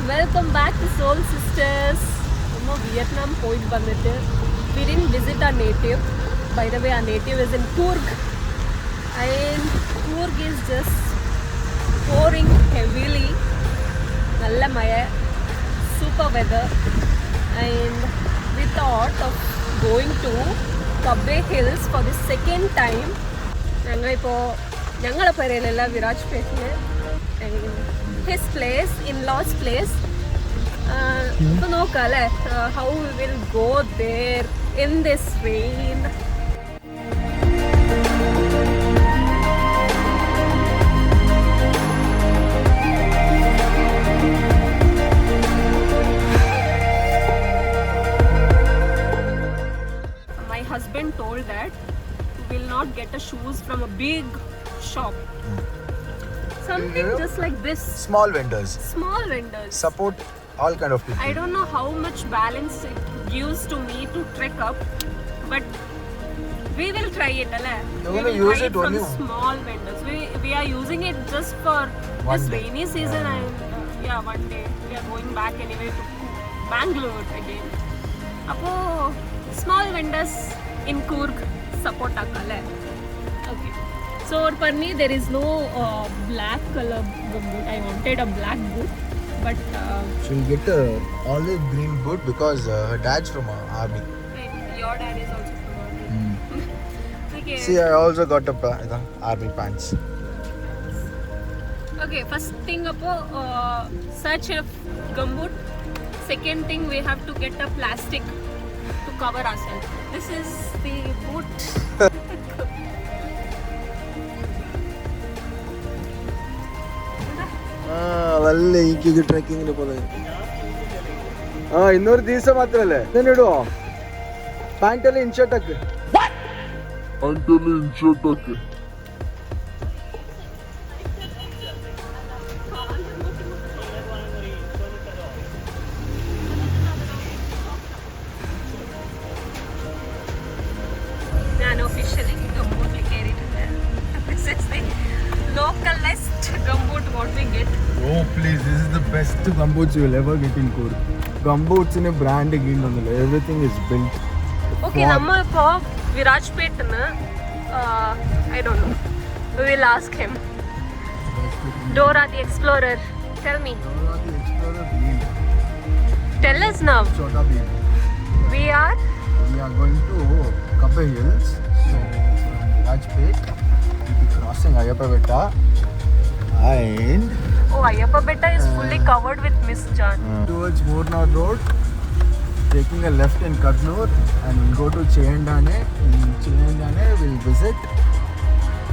Welcome back to Soul Sisters. Vietnam point bandittu. We didn't visit our native. By the way, our native is in Coorg. And Coorg is just pouring heavily. Nalla maya, super weather. And we thought of going to Kabbe Hills for the second time. ഞങ്ങളെ പേരയിലല്ല വിരാജ്പേട്ടില് his place, in-laws place. So നോക്കാം അല്ലേ how we will go there in this rain. My husband told that we will not get a shoes from a big shop. Something just like this. Small vendors. Support all kind of people. I don't know how much balance it gives to me to trek up, but we will try it. You're going to use it from only small vendors. We are using it just for this rainy season, and one day we are going back anyway to Bangalore again. Appo small vendors in Coorg support akale. Okay. So for me there is no black color boot. I wanted a black boot, but she'll get a olive green boot because her dad's from army. Your dad is also from army. Okay. See, I also got a army pants. Okay, first thing search a gumboot. Second thing, we have to get a plastic to cover ourselves. This is the boot. നല്ല ഈക്ക് ട്രെക്കിങ്ങിന് പോകുന്നത് ഇന്നൊരു ദിവസം മാത്രല്ലേ തന്നെ ഇടുവോ പാൻറ്റെല്ലാം ഇൻഷർട്ടൊക്കെ ഞാൻ officially ഗംബൂട്ടിൽ കയറിയിട്ടുണ്ട്. This is the localized gumboot what we get. Oh please, this is the best gumboots you will ever get in Coorg. Gumboots in a brand again, everything is built. Okay, നമ്മളിപ്പോ വിരാജ്പേട്ടിന്ന് I don't know. We will ask him. Dora the Explorer, tell me. Dora the Explorer Beam. Tell us now. Chota Beam. We are going to Kabbe Hills. So from Virajpet, we'll be crossing Ayyappa Betta and Ayyappa Betta is fully covered with mist, John. Towards Mornar Road, taking a left in Kadnur and we'll go to Cheyandane. In Cheyandane, we'll visit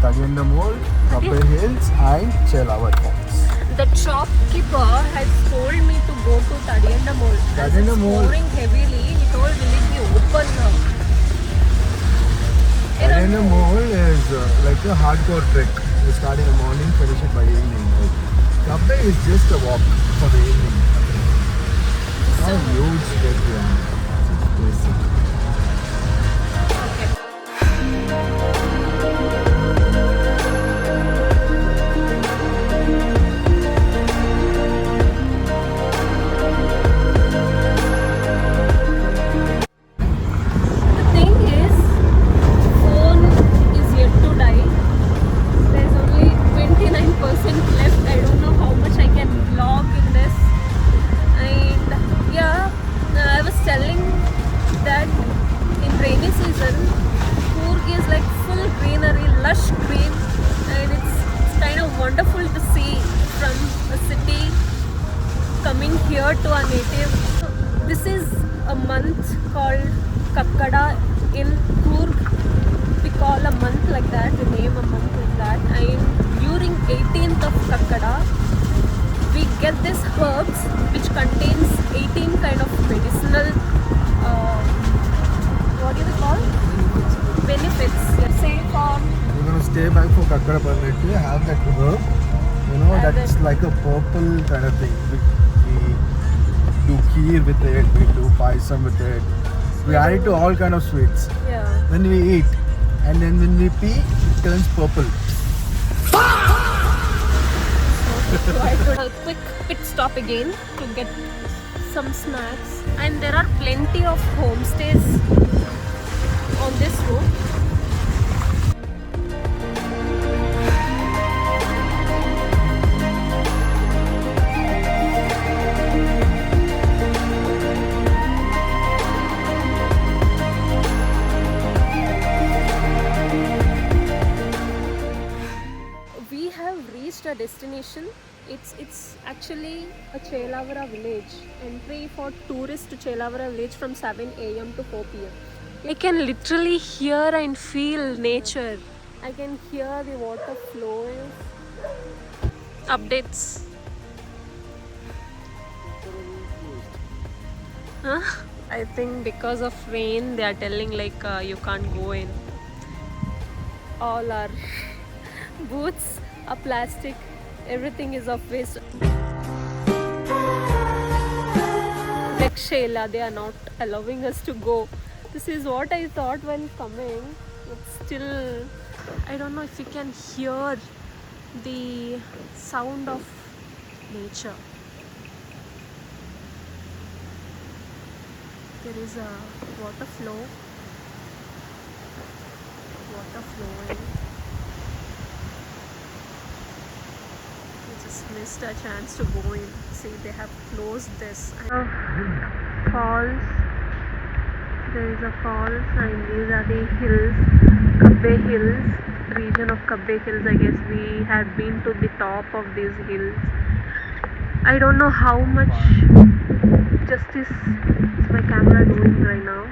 Tadiandamol, Kabbe Hills and Chelawat Falls. The shopkeeper has told me to go to Tadiandamol. Tadiandamol. It's pouring heavily. He told will it be open now? Tadiandamol is like a hardcore trek. You start in the morning, finish it by evening. Kabbe is just a walk for the evening. How huge trek we are. Basic. Okay. The thing is, phone is yet to die. There's only 29% left. I don't know how much I can vlog in this. And I was telling that in rainy season, Coorg is like full greenery, lush green, and it's kind of wonderful to see from a city coming here to our native. This is a month called Kakkada in Coorg. We call a month like that, we name a month like that, and during 18th of Kakkada, we get these herbs which contains 18 kind of medicinal, what do they call? Benefits. Say for... We're going to stay back for Kakkada permanently, have that herb. You know, that's like a purple kind of thing. We do kheer with it, we do paisam with it. We add it to all kind of sweets. Yeah. Then we eat. And then when we pee, it turns purple. So I took a quick pit stop again to get some snacks. And there are plenty of homestays on this route. We have reached a destination. It's actually a Chelavara village. Entry for tourists to Chelavara village from 7 a.m. to 4 p.m. I can literally hear and feel nature. I can hear the water flowing. Updates. Huh? I think because of rain, they are telling like you can't go in. All our booths are plastic. Everything is of waste. Shela, they are not allowing us to go. This is what I thought when coming, but still, I don't know if you can hear the sound of nature. There is a water flow. Water flowing. We just missed a chance to go in. See, they have closed this. Falls. There is a falls, and these are the hills. Kabbe Hills, region of Kabbe Hills. I guess we had been to the top of these hills. I don't know how much justice is my camera doing right now.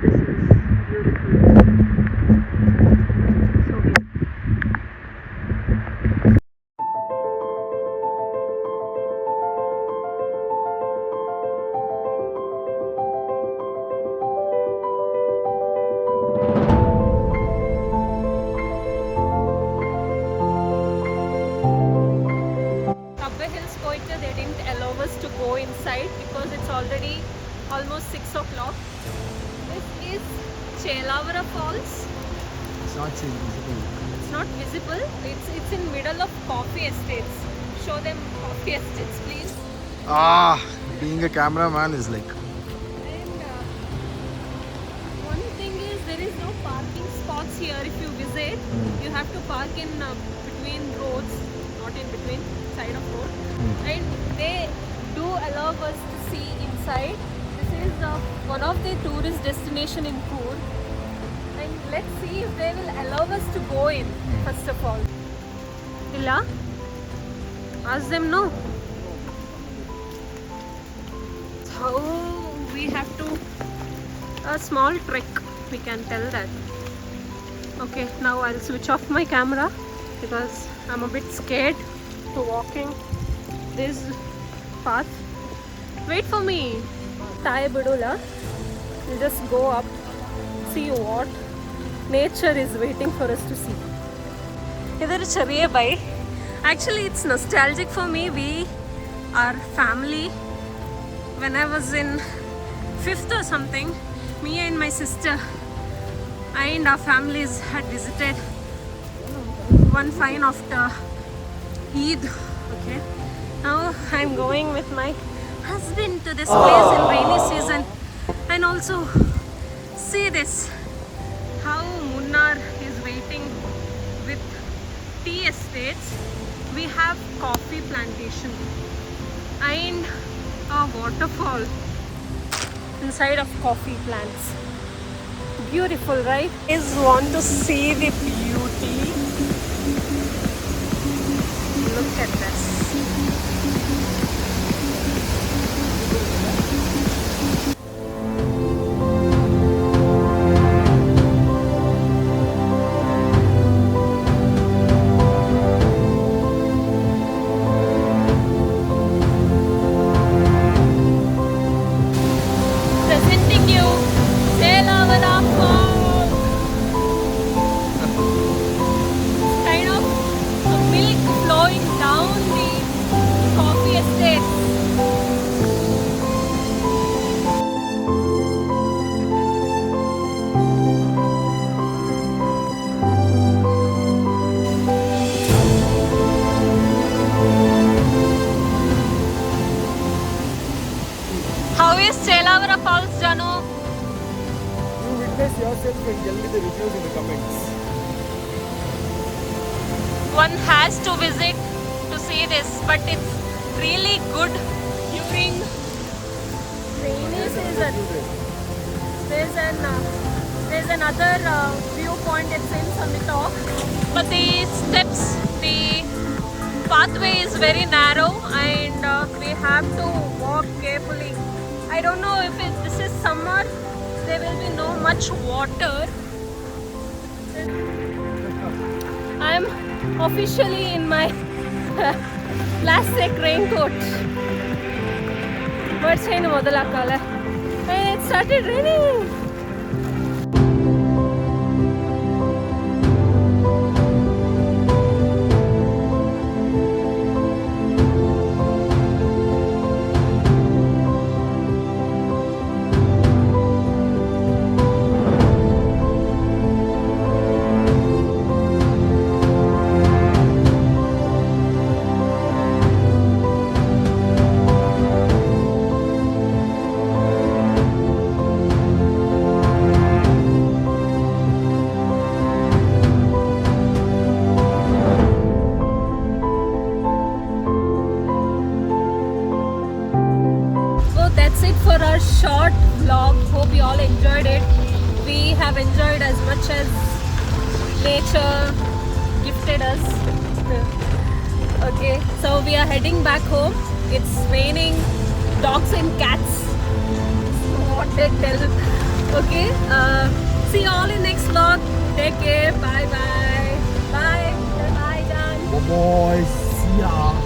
This is beautiful. So beautiful. Kabbe Hills Koita, they didn't allow us to go inside because it's already almost 6 o'clock. This is Chelavara Falls. It's not visible. It's not visible. It's in middle of coffee estates. Show them coffee estates, please. Being a cameraman is like. And one thing is there is no parking spots here. If you visit, you have to park in between roads, not in between, side of road. And they do allow us to see inside. This is one of the tourist destination in Coorg. And let's see if they will allow us to go in, first of all. Illa? Ask them no. So we have to, a small trick, we can tell that. Okay, now I'll switch off my camera because I'm a bit scared to walking this path. Wait for me. Thai Budula. We'll just go up, see what nature is waiting for us to see. Idhar chariye bhai. Actually, it's nostalgic for me. We are family. When I was in 5th or something, me and my sister and our families had visited one fine after Eid. Okay. Now I'm going with my husband to this place in rainy season, and also see this, how Munnar is waiting with tea estates. We have coffee plantation and a waterfall inside of coffee plants. Beautiful, right? I just want to see the beauty. Look at this. Presenting you Chelavara Falls. Kind of a milk flowing down the yourself and tell me the reviews in the comments. One has to visit to see this, but it's really good during rainy season. There's another viewpoint, it's in Samitok, but the steps, the pathway is very narrow and we have to walk carefully. I don't know if this is summer, there will be no much water. I'm officially in my plastic raincoat. But say no modala kala. And it started raining. That's it for our short vlog. Hope you all enjoyed it. We have enjoyed as much as nature gifted us. Okay, so we are heading back home. It's raining dogs and cats. What they tell. Okay, see you all in next vlog. Take care. Bye bye. Bye. Bye, John. Bye boys. See ya.